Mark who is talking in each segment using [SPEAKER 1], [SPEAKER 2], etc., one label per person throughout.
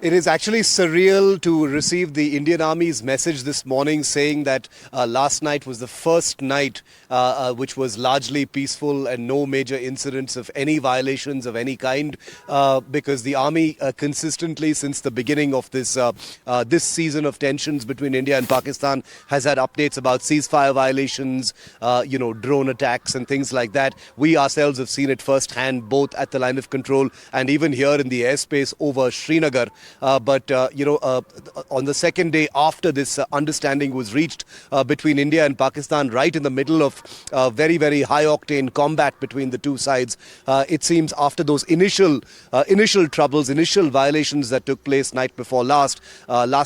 [SPEAKER 1] It is actually surreal to receive the Indian Army's message this morning saying that last night was the first night which was largely peaceful and no major incidents of any violations of any kind because the Army consistently since the beginning of this season of tensions between India and Pakistan has had updates about ceasefire violations, drone attacks and things like that. We ourselves have seen it firsthand both at the line of control and even here in the airspace over Srinagar. But on the second day after this understanding was reached between India and Pakistan, right in the middle of very, very high-octane combat between the two sides, it seems after those initial troubles, initial violations that took place night before last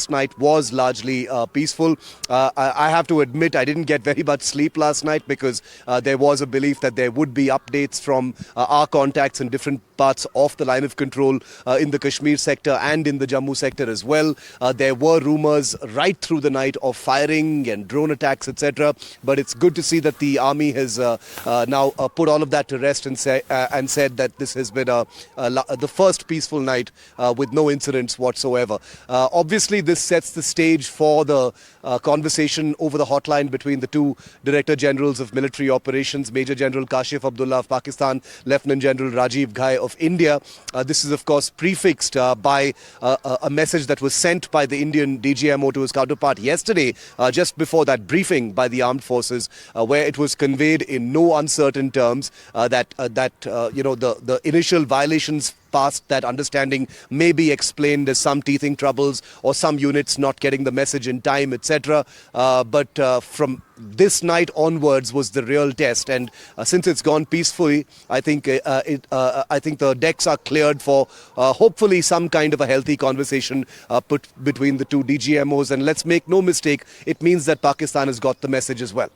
[SPEAKER 1] night was largely peaceful. I have to admit I didn't get very much sleep last night because there was a belief that there would be updates from our contacts in different parts of the line of control in the Kashmir sector and in the Jammu sector as well. There were rumors right through the night of firing and drone attacks, etc. But it's good to see that the army has now put all of that to rest and said that this has been the first peaceful night with no incidents whatsoever. Obviously, this sets the stage for the conversation over the hotline between the two Director Generals of Military Operations, Major General Kashif Abdullah of Pakistan, Lieutenant General Rajiv Ghai of India. This is, of course, prefixed by a message that was sent by the Indian DGMO to his counterpart yesterday, just before that briefing by the armed forces, where it was conveyed in no uncertain terms that the initial violations past that understanding may be explained as some teething troubles or some units not getting the message in time, etc. But from this night onwards was the real test, and since it's gone peacefully, I think the decks are cleared for hopefully some kind of a healthy conversation put between the two DGMOs. And let's make no mistake, it means that Pakistan has got the message as well.